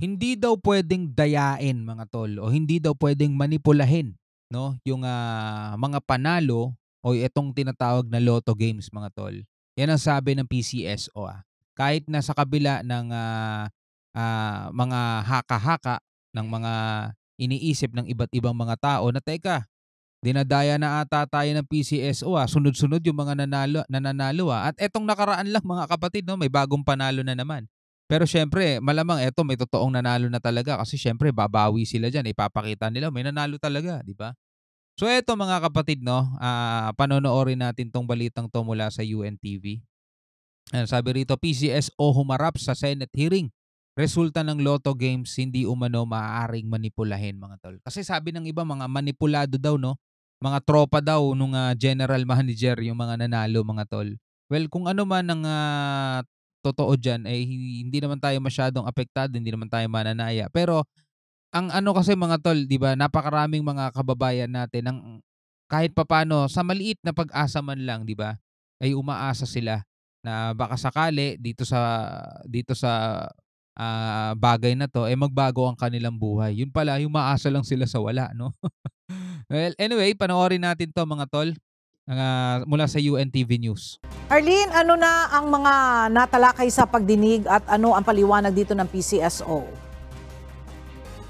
hindi daw puwedeng dayain mga tol o hindi daw puwedeng manipulahin 'no, yung, mga panalo o itong tinatawag na lotto games mga tol. Yan ang sabi ng PCSO, Kahit na sa kabila ng, mga haka-haka ng mga iniisip ng iba't ibang mga tao na, "Teka, dinadaya na ata tayo ng PCSO, sunod-sunod yung mga nananalo, at etong nakaraan lang mga kapatid 'no, may bagong panalo na naman." Pero siyempre malamang eto may totoong nanalo na talaga kasi siyempre babawi sila diyan, ipapakita nila may nanalo talaga, 'di ba? So eto mga kapatid 'no, panonoorin natin 'tong balitang 'to mula sa UNTV. Ayan, sabi rito, PCSO humarap sa Senate hearing. Resulta ng Lotto Games hindi umano maaaring manipulahin mga tol. Kasi sabi ng iba mga manipulado daw 'no, mga tropa daw nung, general manager yung mga nanalo mga tol. Well, kung ano man ang, totoo diyan ay hindi naman tayo masyadong apektado, hindi naman tayo mananaya. Pero ang ano kasi mga tol 'di ba, napakaraming mga kababayan natin ang kahit papaano sa maliit na pag-asa man lang 'di ba, ay umaasa sila na baka sakali dito sa, bagay na 'to, eh, magbago ang kanilang buhay. Yun pala umaasa lang sila sa wala 'no. Well, anyway panoorin natin 'to mga tol, mula sa UNTV News. Arlene, ano na ang mga natalakay sa pagdinig at ano ang paliwanag dito ng PCSO?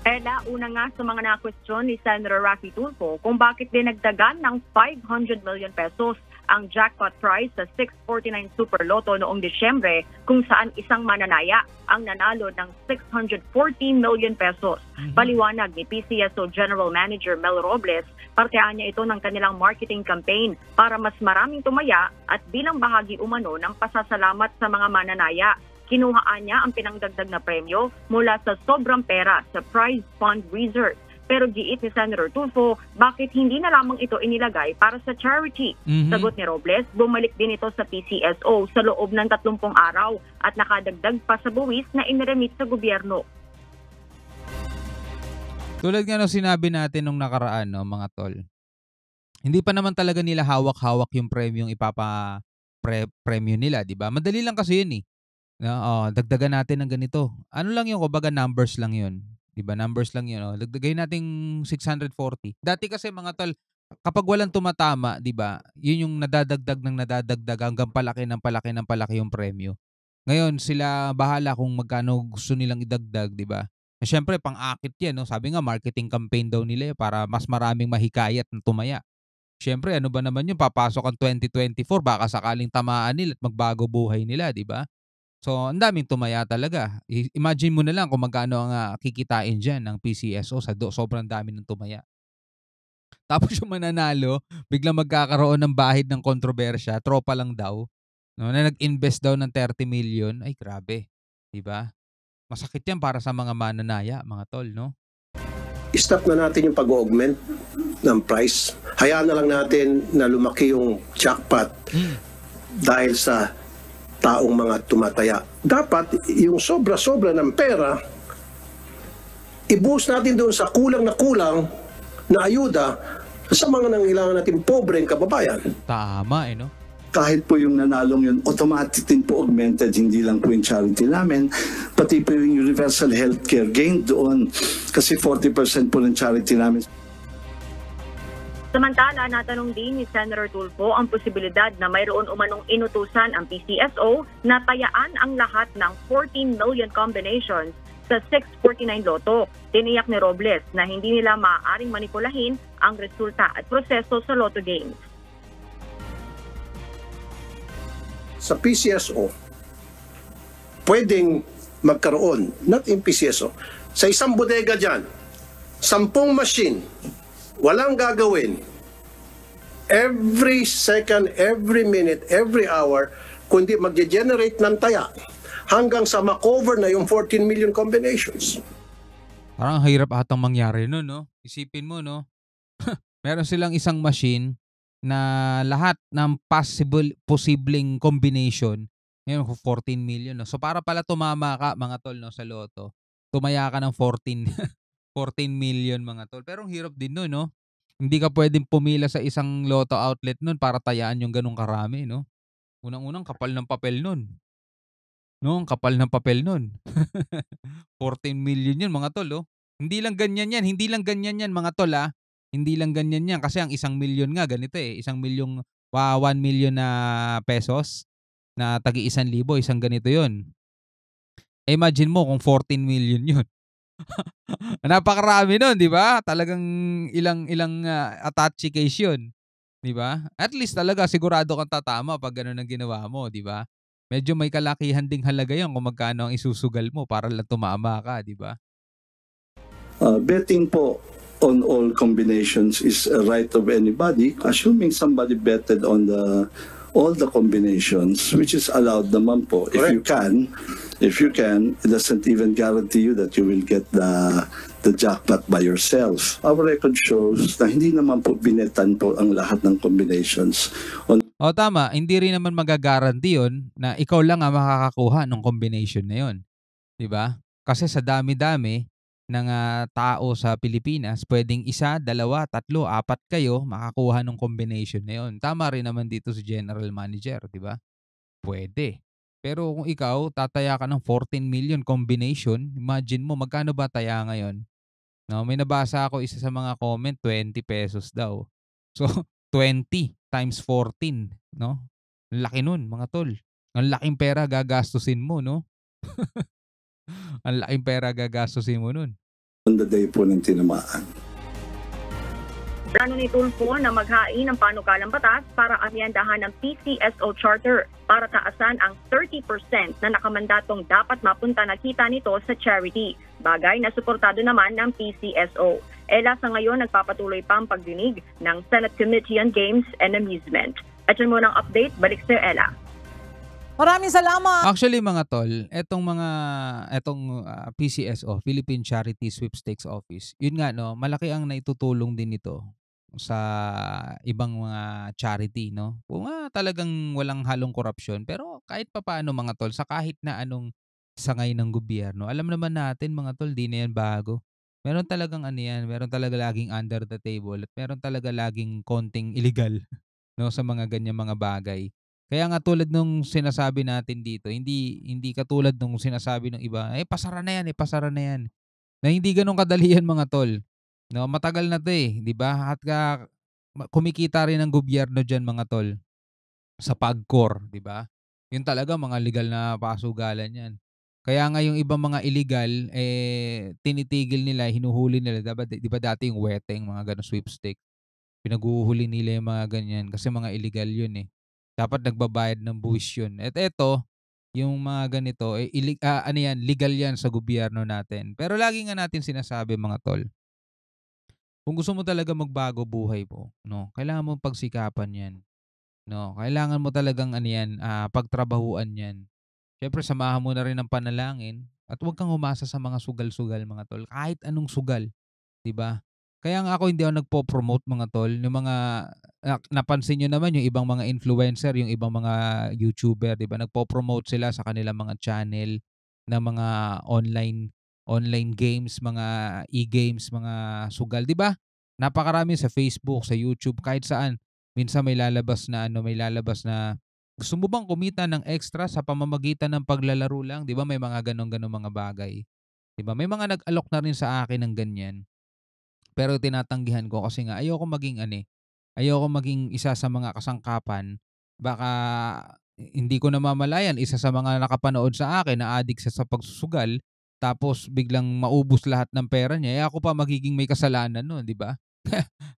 Ella, una nga sa mga na-question ni Senator Raffy Tulfo kung bakit dinagdagan ng 500 million pesos ang jackpot prize sa 649 Super Lotto noong Disyembre kung saan isang mananaya ang nanalo ng 614 million pesos. Paliwanag ni PCSO General Manager Mel Robles, partehan niya ito ng kanilang marketing campaign para mas maraming tumaya at bilang bahagi umano ng pasasalamat sa mga mananaya. Kinuhaan niya ang pinangdagdag na premyo mula sa sobrang pera sa prize fund reserve. Pero giit ni Senator Tulfo, bakit hindi na lamang ito inilagay para sa charity? Sagot ni Robles, bumalik din ito sa PCSO sa loob ng 30 araw at nakadagdag pa sa buwis na iniremit sa gobyerno. Tulad nga ng sinabi natin nung nakaraan 'no mga tol, hindi pa naman talaga nila hawak-hawak yung premyong premyo nila 'di ba? Madali lang kasi yun, eh. Oo, dagdagan natin ng ganito. Ano lang yun, kumbaga numbers lang yun, 'di ba? Numbers lang yun, oh. Dagdagan nating 640. Dati kasi mga tol, kapag walang tumatama, 'di ba? Yun yung nadadagdag ng nadadagdag hanggang palaki ng palaki ng palaki yung premyo. Ngayon sila bahala kung magkano gusto nilang idagdag, 'di ba? Eh, siyempre pang-akit 'yan 'no. Sabi nga marketing campaign daw nila para mas maraming mahikayat na tumaya. Siyempre ano ba naman yun, papasok ang 2024 baka sakaling tamaan nila at magbago buhay nila, 'di ba? So, ang daming tumaya talaga. Imagine mo na lang kung magkano ang, kikitain diyan ng PCSO sa sobrang dami ng tumaya. Tapos yung mananalo, biglang magkakaroon ng bahid ng kontrobersya, tropa lang daw, 'no, na nag-invest daw ng 30 million. Ay grabe, 'di ba? Masakit 'yan para sa mga mananaya, mga tol, 'no? Stop na natin yung pag-augment ng price. Hayaan na lang natin na lumaki yung jackpot dahil sa taong mga tumataya. Dapat yung sobra-sobra ng pera, ibuhos natin doon sa kulang na ayuda sa mga nangailangan natin pobreng kababayan. Tama, eh, 'no? Kahit po yung nanalong yun, automatic din po augmented, hindi lang po yung charity namin, pati po yung universal healthcare gain doon, kasi 40% po ng charity namin. Samantala, natanong din ni Senator Tulfo ang posibilidad na mayroon umanong inutusan ang PCSO na tayaan ang lahat ng 14 million combinations sa 649 Lotto. Tiniyak ni Robles na hindi nila maaaring manipulahin ang resulta at proseso sa Lotto Games. Sa PCSO, pwedeng magkaroon, not in PCSO, sa isang bodega dyan, 10 machine, walang gagawin. Every second, every minute, every hour, kundi mag-generate ng taya hanggang sa makover na yung 14 million combinations. Parang ang hirap atang mangyari nun 'no? Isipin mo 'no, meron silang isang machine na lahat ng posibleng combination, ngayon 14 million 'no. So para pala tumama ka mga tol 'no sa lotto, tumaya ka ng 14 14 million mga tol. Pero ang hirap din nun 'no. Hindi ka puwedeng pumila sa isang lotto outlet nun para tayaan yung gano'ng karami 'no. Unang-unang kapal ng papel nun. No, ang kapal ng papel nun. 14 million yun mga tol, oh. Hindi lang ganyan yan, hindi lang ganyan yan mga tol, Hindi lang ganyan yan kasi ang 1,000,000 nga ganito, 1,000,000 1 million na pesos na tagi 1,000, isang ganito yun. Imagine mo kung 14 million yun. Napakarami nun, 'di ba? Talagang ilang ilang, attached case yun, 'di ba? At least talaga sigurado kang tatama 'pag gano'n ang ginawa mo, 'di ba? Medyo may kalakihan ding halaga 'yan kung magkano ang isusugal mo para lang tumama ka, 'di ba? Betting po on all combinations is a right of anybody, assuming somebody betted on all the combinations, which is allowed naman po. If you can, it doesn't even guarantee you that you will get the jackpot by yourself. Our record shows na hindi naman po binetan po ang lahat ng combinations. O tama, hindi rin naman magagaranti yun na ikaw lang ang makakakuha ng combination na yun, 'di ba? Kasi sa dami-dami ng tao sa Pilipinas, pwedeng 1, 2, 3, 4 kayo makakuha ng combination na yun. Tama rin naman dito si General Manager, 'di ba? Pwede. Pero kung ikaw tataya ka ng 14 million combination, imagine mo magkano ba taya ngayon? No, may nabasa ako isa sa mga comment, ₱20 daw. So, 20 times 14, no? Ang laki nun, mga tol. Ang laking pera gagastusin mo, no? Ang laking pera gagastusin mo nun. On the day po ng tinamaan. Plano ni Tulfo na maghain ng panukalang batas para amyendahan ng PCSO Charter para taasan ang 30% na nakamandatong dapat mapunta na kita nito sa charity. Bagay na suportado naman ng PCSO. Ela sa ngayon nagpapatuloy pa ang pagdinig ng Senate Committee on Games and Amusement. At yun muna ang update, balik sa Ella. Maraming salamat. Actually mga tol, etong PCSO, Philippine Charity Sweepstakes Office, yun nga no, malaki ang naitutulong din nito sa ibang mga charity, no? Kung talagang walang halong korupsyon, pero kahit papaano mga tol, sa kahit na anong sangay ng gobyerno, alam naman natin mga tol, di na yan bago. Meron talagang meron talaga laging under the table at meron talaga laging konting illegal no sa mga ganyang mga bagay. Kaya nga tulad nung sinasabi natin dito, hindi katulad nung sinasabi ng iba, pasara na yan, pasara na yan. Na hindi ganoon kadali yan mga tol. No, matagal na 'to 'di ba? At kumikita rin ang gobyerno diyan mga tol sa PAGCOR, 'di ba? Yun talaga mga legal na pasugalan 'yan. Kaya nga yung ibang mga illegal tinitigil nila, hinuhuli nila. Dapat 'di ba dati yung weteng mga ganung sweepstake. Pinaguhuli nila yung mga ganyan kasi mga illegal yun Dapat nagbabayad ng buwis yun. At eto, yung mga ganito, legal yan sa gobyerno natin. Pero lagi nga natin sinasabi mga tol, kung gusto mo talaga magbago buhay mo, no, kailangan mo pagsikapan yan. No, kailangan mo talagang pagtrabahuan yan. Siyempre, samahan mo na rin ng panalangin at huwag kang umasa sa mga sugal-sugal mga tol. Kahit anong sugal. 'Di ba? Kaya nga ako hindi ako nagpo-promote mga tol, yung mga napansin niyo naman yung ibang mga influencer, yung ibang mga YouTuber, 'di ba? Nagpo-promote sila sa kanilang mga channel na mga online games, mga e-games, mga sugal, 'di ba? Napakarami sa Facebook, sa YouTube, kahit saan. Minsan may lalabas na gusto mo bang kumita ng extra sa pamamagitan ng paglalaro lang, 'di ba? May mga ganon mga bagay. 'Di ba? May mga nag-alok na rin sa akin ng ganyan. Pero tinatanggihan ko kasi nga ayoko maging isa sa mga kasangkapan. Baka hindi ko namamalayan isa sa mga nakapanood sa akin na addict sa pagsusugal, tapos biglang maubos lahat ng pera niya, ako pa magiging may kasalanan nun, 'di ba?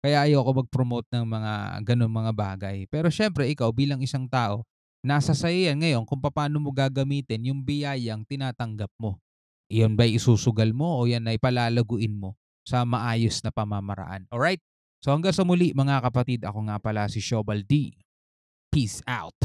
Kaya ayoko mag-promote ng mga gano'ng mga bagay. Pero siyempre ikaw bilang isang tao, nasa sa'yo yan ngayon kung paano mo gagamitin yung biyayang tinatanggap mo. Iyon ba'y isusugal mo o yan ay palalaguin mo sa maayos na pamamaraan? Alright? So hanggang sa muli mga kapatid, ako nga pala si Shobal D. Peace out.